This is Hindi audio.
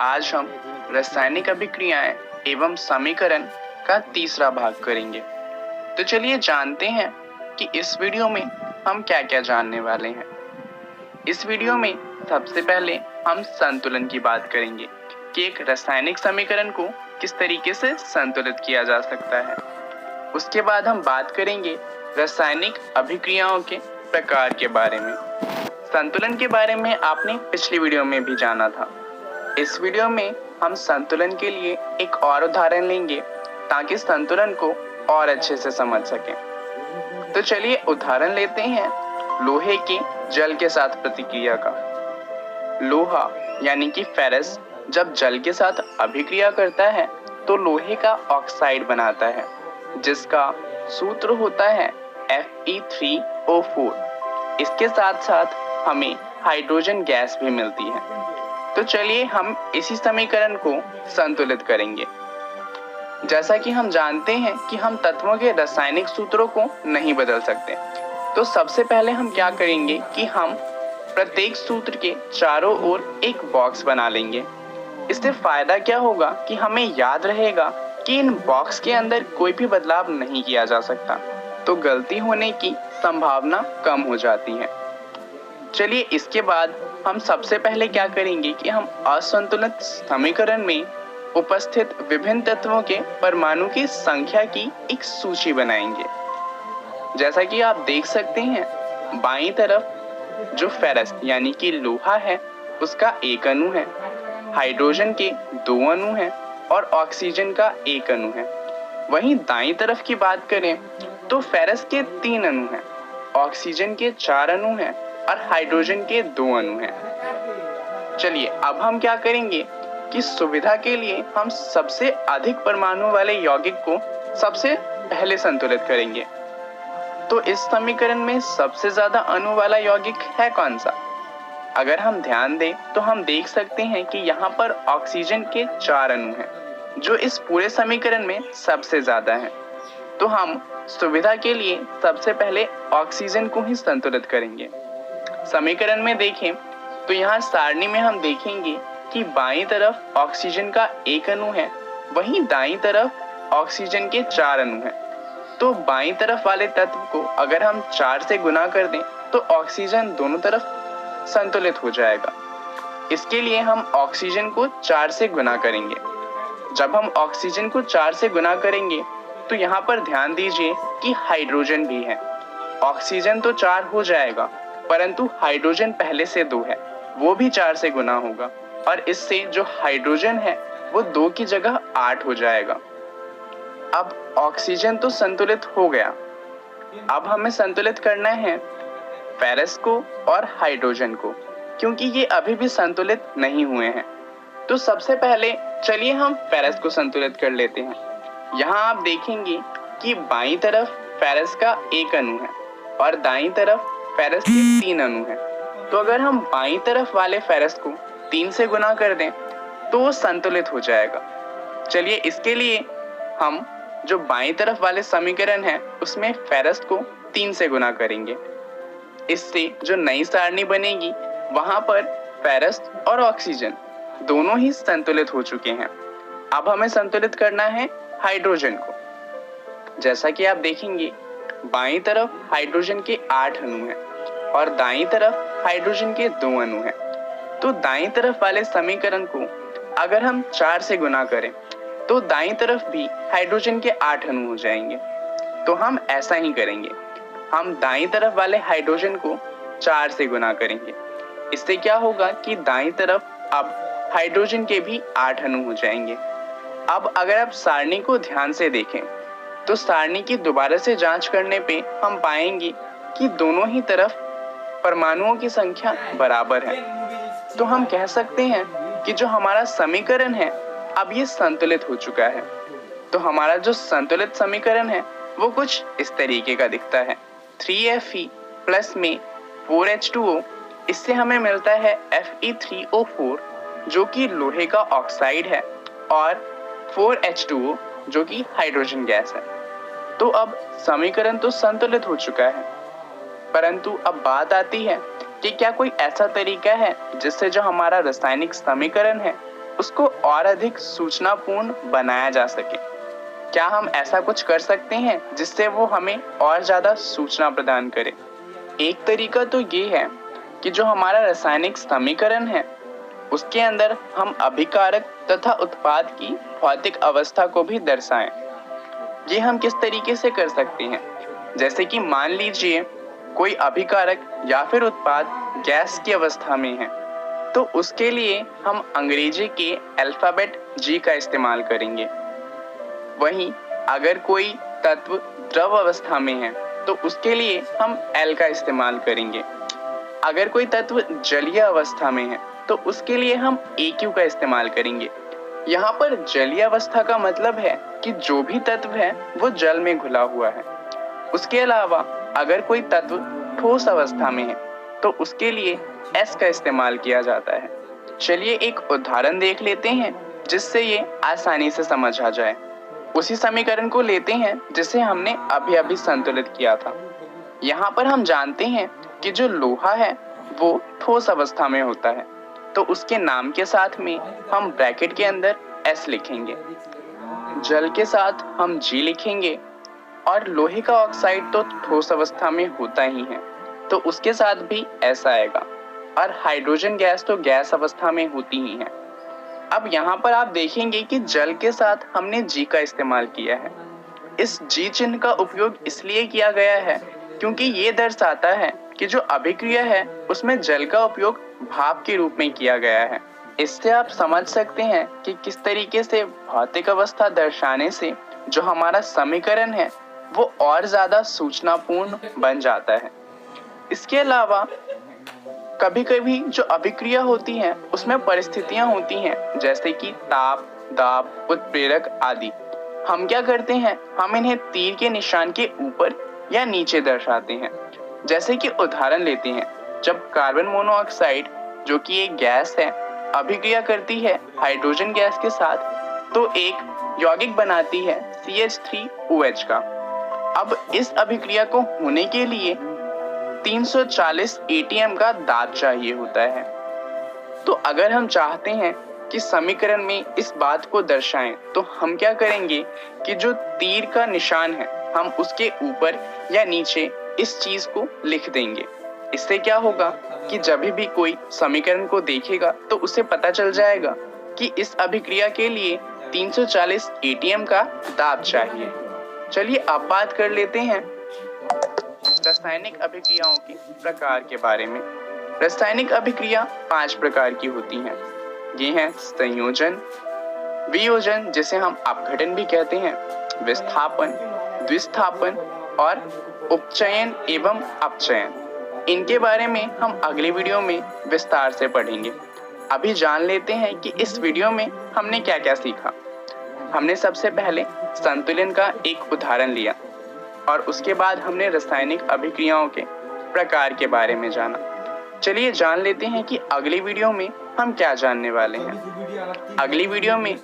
आज हम रासायनिक अभिक्रियाएं एवं समीकरण का तीसरा भाग करेंगे। तो चलिए जानते हैं कि इस वीडियो में हम क्या क्या जानने वाले हैं। इस वीडियो में सबसे पहले हम संतुलन की बात करेंगे कि एक रासायनिक समीकरण को किस तरीके से संतुलित किया जा सकता है। उसके बाद हम बात करेंगे रासायनिक अभिक्रियाओं के प्रकार के बारे में। संतुलन के बारे में आपने पिछली वीडियो में भी जाना था। इस वीडियो में हम संतुलन के लिए एक और उदाहरण लेंगे ताकि संतुलन को और अच्छे से समझ सकें। तो चलिए उदाहरण लेते हैं लोहे की जल के साथ प्रतिक्रिया का। लोहा यानी कि फेरस जब जल के साथ अभिक्रिया करता है तो लोहे का ऑक्साइड बनाता है, जिसका सूत्र होता है Fe3O4। इसके साथ साथ हमें हाइड्रोजन गैस भी मिलती है। तो चलिए हम इसी समीकरण को संतुलित करेंगे। जैसा कि हम जानते हैं कि हम तत्वों के रासायनिक सूत्रों को नहीं बदल सकते, तो सबसे पहले हम क्या करेंगे कि हम प्रत्येक सूत्र के चारों ओर एक बॉक्स बना लेंगे। इससे फायदा क्या होगा कि हमें याद रहेगा कि इन बॉक्स के अंदर कोई भी बदलाव नहीं किया जा सकता, तो गलती होने की संभावना कम हो जाती है। चलिए इसके बाद हम सबसे पहले क्या करेंगे कि हम असंतुलित समीकरण में उपस्थित विभिन्न तत्वों के परमाणु की संख्या की एक सूची बनाएंगे। जैसा कि आप देख सकते हैं, बाईं तरफ जो फेरस यानी कि लोहा है उसका एक अणु है, हाइड्रोजन के 2 अणु हैं और ऑक्सीजन का 1 अणु है। वहीं दाईं तरफ की बात करें तो फेरस के 3 अणु हैं, ऑक्सीजन के 4 अणु हैं और हाइड्रोजन के 2 अणु हैं। चलिए अब हम क्या करेंगे कि सुविधा के लिए हम सबसे अधिक परमाणु वाले यौगिक को सबसे पहले संतुलित करेंगे। तो इस समीकरण में सबसे ज्यादा अणु वाला यौगिक है कौन सा? अगर हम ध्यान दें तो हम देख सकते हैं कि यहाँ पर ऑक्सीजन के 4 अणु हैं, जो इस पूरे समीकरण में सबसे ज्यादा हैं। तो हम सुविधा के लिए सबसे पहले ऑक्सीजन को ही संतुलित करेंगे। समीकरण में देखें तो यहाँ सारणी में हम देखेंगे कि बाईं तरफ ऑक्सीजन का 1 अणु है, वहीं दाईं तरफ ऑक्सीजन के 4 अणु हैं। तो बाईं तरफ वाले तत्व को अगर हम 4 से गुना कर दें तो ऑक्सीजन दोनों तरफ संतुलित हो जाएगा। इसके लिए हम ऑक्सीजन को 4 से गुना करेंगे। जब हम ऑक्सीजन को 4 से गुना करेंगे तो यहाँ पर ध्यान दीजिए कि हाइड्रोजन भी है। ऑक्सीजन तो 4 हो जाएगा, परंतु हाइड्रोजन पहले से 2 है, वो भी 4 से गुना होगा और इससे जो हाइड्रोजन है वो 2 की जगह 8 हो जाएगा। अब ऑक्सीजन तो संतुलित हो गया, अब हमें संतुलित करना है फेरस को और हाइड्रोजन को, क्योंकि ये अभी भी संतुलित नहीं हुए हैं। तो सबसे पहले चलिए हम फेरस को संतुलित कर लेते हैं। यहाँ आप देखेंगे कि बाईं तरफ फेरस का 1 अणु है और दाईं तरफ फेरस के 3 अणु हैं। तो अगर हम बाईं तरफ वाले फेरस को 3 से गुना कर दें तो वो संतुलित हो जाएगा। चलिए इसके लिए हम जो बाईं तरफ वाले समीकरण है उसमें फेरस को 3 से गुना करेंगे। इससे जो नई सारणी बनेगी वहां पर फेरस और ऑक्सीजन दोनों ही संतुलित हो चुके हैं। अब हमें संतुलित करना है हाइड्रोजन को। जैसा कि आप देखेंगे बाईं तरफ हाइड्रोजन के 8 अणु हैं और दाईं तरफ हाइड्रोजन के 2 अणु हैं। तो दाईं तरफ वाले समीकरण को अगर हम 4 से गुना करें तो दाईं तरफ भी हाइड्रोजन के 8 अणु हो जाएंगे। तो हम ऐसा ही करेंगे, हम दाईं तरफ वाले हाइड्रोजन को 4 से गुना करेंगे। इससे क्या होगा कि दाईं तरफ अब हाइड्रोजन के भी 8 अणु हो जाएंगे। अब अगर आप सारणी को ध्यान से देखें तो सारणी की दोबारा से जांच करने पे हम पाएंगे कि दोनों ही तरफ परमाणुओं की संख्या बराबर है। तो हम कह सकते हैं कि जो हमारा समीकरण है अब ये संतुलित हो चुका है। तो हमारा जो संतुलित समीकरण है वो कुछ इस तरीके का दिखता है। 3Fe प्लस में 4H2O, इससे हमें मिलता है Fe3O4 जो कि लोहे का ऑक्साइड है और 4H2O जो कि हाइड्रोजन गैस है। तो अब समीकरण तो संतुलित हो चुका है, परंतु अब बात आती है कि क्या कोई ऐसा तरीका है जिससे जो हमारा रासायनिक समीकरण है उसको और अधिक सूचनापूर्ण बनाया जा सके। क्या हम ऐसा कुछ कर सकते हैं जिससे वो हमें और ज़्यादा सूचना प्रदान करे? एक तरीका तो ये है कि जो हमारा रासायनिक समीकरण है उसके अंदर हम अभिकारक तथा उत्पाद की भौतिक अवस्था को भी दर्शाएं। ये हम किस तरीके से कर सकते हैं? जैसे कि मान लीजिए कोई अभिकारक या फिर उत्पाद गैस की अवस्था में है, तो उसके लिए हम अंग्रेजी के अल्फाबेट G का इस्तेमाल करेंगे। वहीं अगर कोई तत्व द्रव अवस्था में है तो उसके लिए हम L का इस्तेमाल करेंगे। अगर कोई तत्व जलीय अवस्था में है तो उसके लिए हम AQ का इस्तेमाल करेंगे। यहाँ पर जलीय अवस्था का मतलब है कि जो भी तत्व है वो जल में घुला हुआ है। उसके अलावा अगर कोई तत्व ठोस अवस्था में है तो उसके लिए S का इस्तेमाल किया जाता है। चलिए एक उदाहरण देख लेते हैं जिससे ये आसानी से समझ आ जाए। उसी समीकरण को लेते हैं जिसे हमने अभी अभी संतुलित किया था। यहाँ पर हम जानते हैं कि जो लोहा है वो ठोस अवस्था में होता है, तो उसके नाम के साथ में हम ब्रैकेट के अंदर S लिखेंगे। जल के साथ हम G लिखेंगे और लोहे का ऑक्साइड तो ठोस अवस्था में होता ही है, तो उसके साथ भी S आएगा। और हाइड्रोजन गैस तो गैस अवस्था में होती ही है। अब यहाँ पर आप देखेंगे कि जल के साथ हमने G का इस्तेमाल किया है। इस G चिन्ह का उपयोग इसलिए किया गया है क्योंकि ये दर्शाता है कि जो अभिक्रिया है उसमें जल का उपयोग भाप के रूप में किया गया है। इससे आप समझ सकते हैं कि किस तरीके से भौतिक अवस्था दर्शाने से जो हमारा समीकरण है वो और ज्यादा सूचनापूर्ण बन जाता है। इसके अलावा कभी कभी जो अभिक्रिया होती है उसमें परिस्थितियां होती हैं, जैसे कि ताप, दाब, उत्प्रेरक आदि। हम क्या करते हैं, हम इन्हें तीर के निशान के ऊपर या नीचे दर्शाते हैं। जैसे कि उदाहरण लेते हैं, जब कार्बन मोनोऑक्साइड जो कि एक गैस है अभिक्रिया करती है हाइड्रोजन गैस के साथ, तो एक यौगिक बनाती है CH3OH का। अब इस अभिक्रिया को होने के लिए 340 ATM का दाब चाहिए होता है। तो अगर हम चाहते हैं कि समीकरण में इस बात को दर्शाएं, तो हम क्या करेंगे कि जो तीर का निशान है हम उसके ऊपर या नीचे इस चीज को लिख देंगे। इससे क्या होगा कि जब भी कोई समीकरण को देखेगा तो उसे पता चल जाएगा कि इस अभिक्रिया के लिए 340 ATM का दाब चाहिए। चलिए अब बात कर लेते हैं रासायनिक अभिक्रियाओं के प्रकार के बारे में। रासायनिक अभिक्रिया 5 प्रकार की होती हैं। ये हैं संयोजन, वियोजन जिसे हम अपघटन भी कहते हैं, विस्थापन, द्विस्थापन और उपचयन एवं अपचयन। इनके बारे में हम अगले वीडियो में विस्तार से पढ़ेंगे। अभी जान लेते हैं कि इस वीडियो में हमने क्या क्या सीखा। हमने सबसे पहले संतुलन का एक उदाहरण लिया और उसके बाद हमने रासायनिक अभिक्रियाओं के प्रकार के बारे में जाना। चलिए जान लेते हैं कि अगली वीडियो में हम क्या जानने वाले हैं। अगली वीडियो में